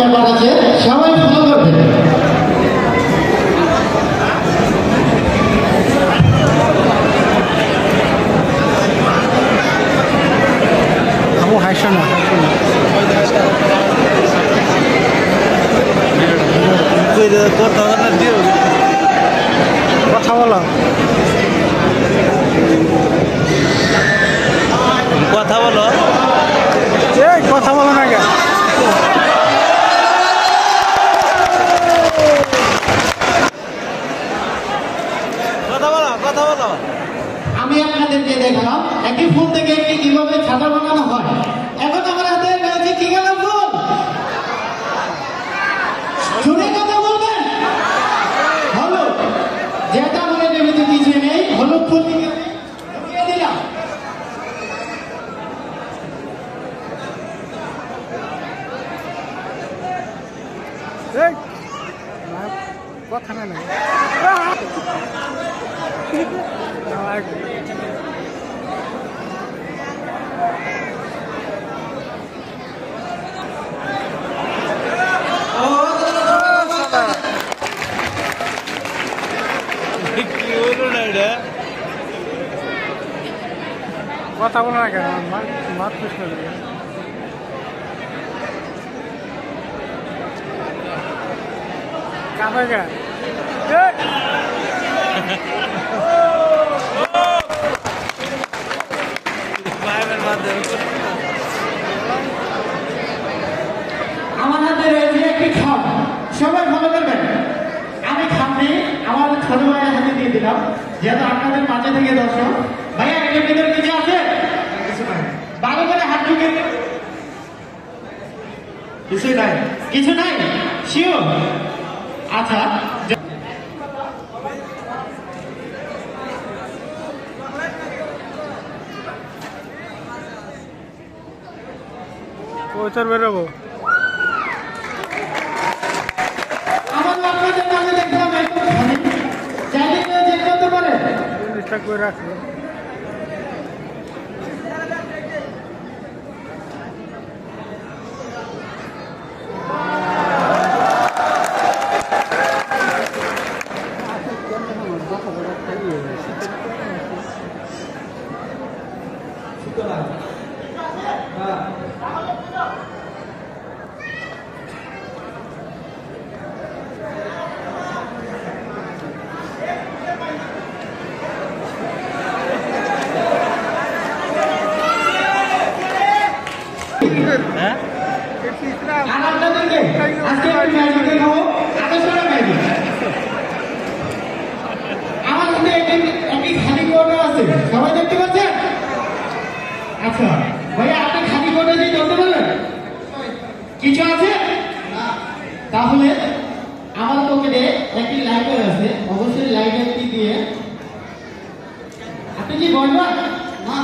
ব্যাপার আছে, সবাই ফলো করবে। কথা বলো, কথা বলো, এই কথা বলো না কেন? কথা বলো, কথা বলো। আমি আপনাদেরকে দেখলাম একটি ফুল থেকে একটি কিভাবে ছাতা বানানো হয়। এখন আমার হাতে রয়েছে কি গেল ফুল, শুনে কথা বলবেন। হলুদ, যেটা বলে দেবে তো কিছু নেই, হলুদ ফুল থেকে ঢুকিয়ে দিলাম। কথা না নাই কথা বলো না কেন? মাত কৃষ্ণ কামে গা আমার হাতে রয়েছে একটি খাম, সবাই ভালো করবেন। আমি খামটি আমার ছোট ভাইয়ের হাতে দিয়ে দিলাম, যেহেতু আপনাদের মাঝে থেকে দর্শক। ভাইয়া এটার ভিতরে কিছু আছে? ভালো করে হাত ঢুকে। কিছু নাই, কিছু নাই, শিওর? আচ্ছা, পৌঁছার বেরোবো। আমার আপনাদের মাঝে দেখলাম একদম খালি, চাইলে কেউ চেক করতে পারে। জিনিসটা করে রাখবো। আর আপনাদেরকে আজকে আমি ম্যাজিক দেখাবো, আকর্ষণীয় ম্যাজিক। আমার হাতে একটি খালি কোটা আছে, সবাই দেখতে পাচ্ছেন? আচ্ছা ভাইয়া, আপনি খালি কোটা দিয়ে ধরতে পারবেন? কিছু আছে? তাহলে আমার পকেটে একটি লাইটার আছে, অবশ্যই লাইটারটি দিয়ে আপনি কি বলবেন না,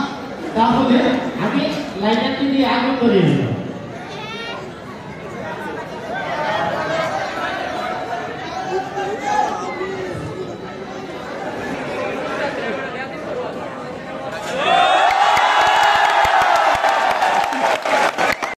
তাহলে আমি লাইটারটি দিয়ে আগুন ধরিয়ে দিলাম।